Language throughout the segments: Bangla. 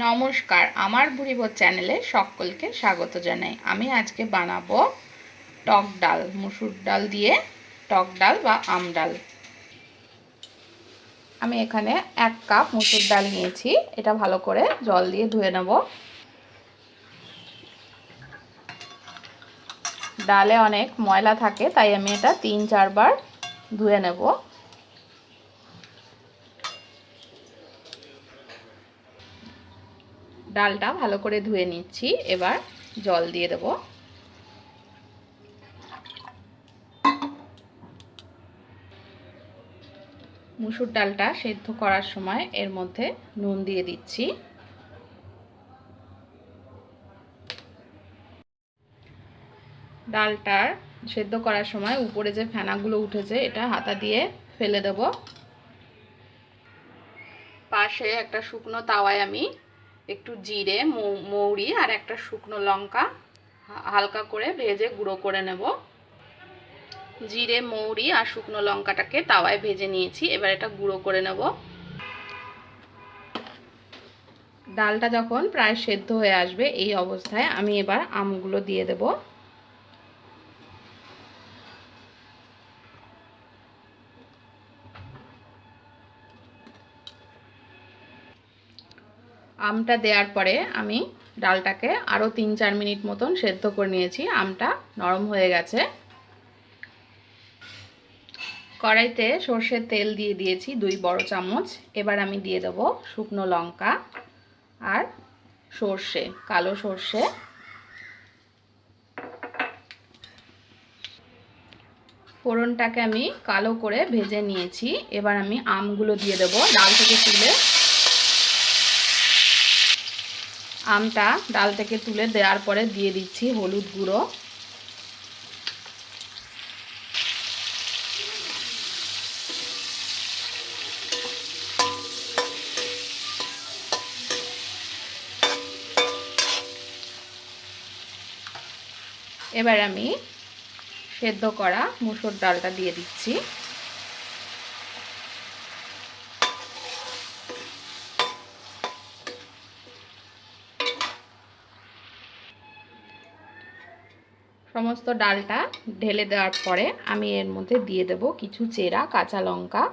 নমস্কার, আমার ভুরি ভোজ চ্যানেলে সকলকে স্বাগত জানাই। আমি আজকে বানাবো টক ডাল, মুসুর ডাল দিয়ে টক ডাল বা আম ডাল। আমি এখানে 1 কাপ মুসুর ডাল নিয়েছি। এটা ভালো করে জল দিয়ে ধুয়ে নেব। ডালে অনেক ময়লা থাকে, তাই আমি এটা 3-4 বার ধুয়ে নেব। ডালটা ভালো করে ধুয়ে নিচ্ছি। এবার জল দিয়ে দেব। মুসুর ডালটা সেদ্ধ করার সময় এর মধ্যে নুন দিয়ে দিচ্ছি। ডালটার সেদ্ধ করার সময় উপরে যে ফেনাগুলো উঠেছে এটা হাতা দিয়ে ফেলে দেব। পাশে একটা শুকনো তাওয়ায় আমি একটু জিরে, মৌরি আর একটা শুকনো লঙ্কা হালকা করে ভেজে গুঁড়ো করে নেব। জিরে, মৌরি আর শুকনো লঙ্কাটাকে তাওয়ায় ভেজে নিয়েছি। এবার এটা গুঁড়ো করে নেব। ডালটা যখন প্রায় সেদ্ধ হয়ে আসবে এই অবস্থায় আমি এবার আমগুলো দিয়ে দেব। আমটা দেওয়ার পরে আমি ডালটাকে আরও 3-4 মিনিট মতন সেদ্ধ করে নিয়েছি। আমটা নরম হয়ে গেছে। কড়াইতে সর্ষের তেল দিয়ে দিয়েছি 2 বড় চামচ। এবার আমি দিয়ে দেব শুকনো লঙ্কা আর সর্ষে, কালো সর্ষে। ফোড়নটাকে আমি কালো করে ভেজে নিয়েছি। এবার আমি আমগুলো দিয়ে দেব ডাল থেকে তুলে। আমটা ডাল থেকে তুলে দেওয়ার পরে দিয়ে দিচ্ছি হলুদ গুঁড়ো, এবার আমি সেদ্ধ করা মুসুর ডালটা দিয়ে দিচ্ছি। সমস্ত ডালটা ঢেলে দেওয়ার পরে আমি এর মধ্যে দিয়ে দেব কিছু চেরা কাঁচা লঙ্কা।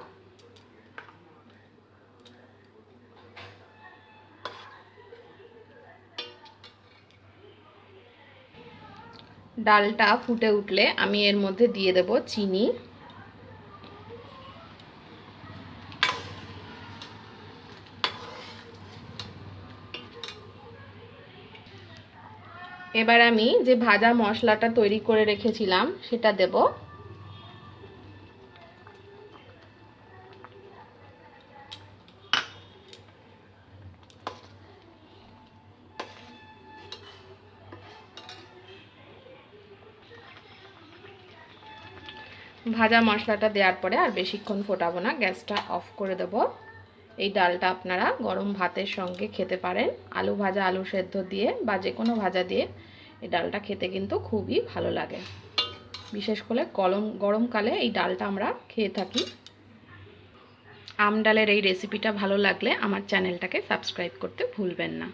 ডালটা ফুটে উঠলে আমি এর মধ্যে দিয়ে দেব চিনি। এবার আমি যে ভাজা মশলাটা তৈরি করে রেখেছিলাম সেটা দেব। ভাজা মশলাটা দেওয়ার পরে আর বেশিক্ষণ ফোটাবো না, গ্যাসটা অফ করে দেব। এই ডালটা আপনারা গরম ভাতের সঙ্গে খেতে পারেন, আলু ভাজা, আলু সেদ্ধ দিয়ে বা যে কোনো ভাজা দিয়ে এই ডালটা খেতে কিন্তু খুবই ভালো লাগে। বিশেষ করে গরমকালে এই ডালটা আমরা খেয়ে থাকি। আম ডালের এই রেসিপিটা ভালো লাগলে আমার চ্যানেলটাকে সাবস্ক্রাইব করতে ভুলবেন না।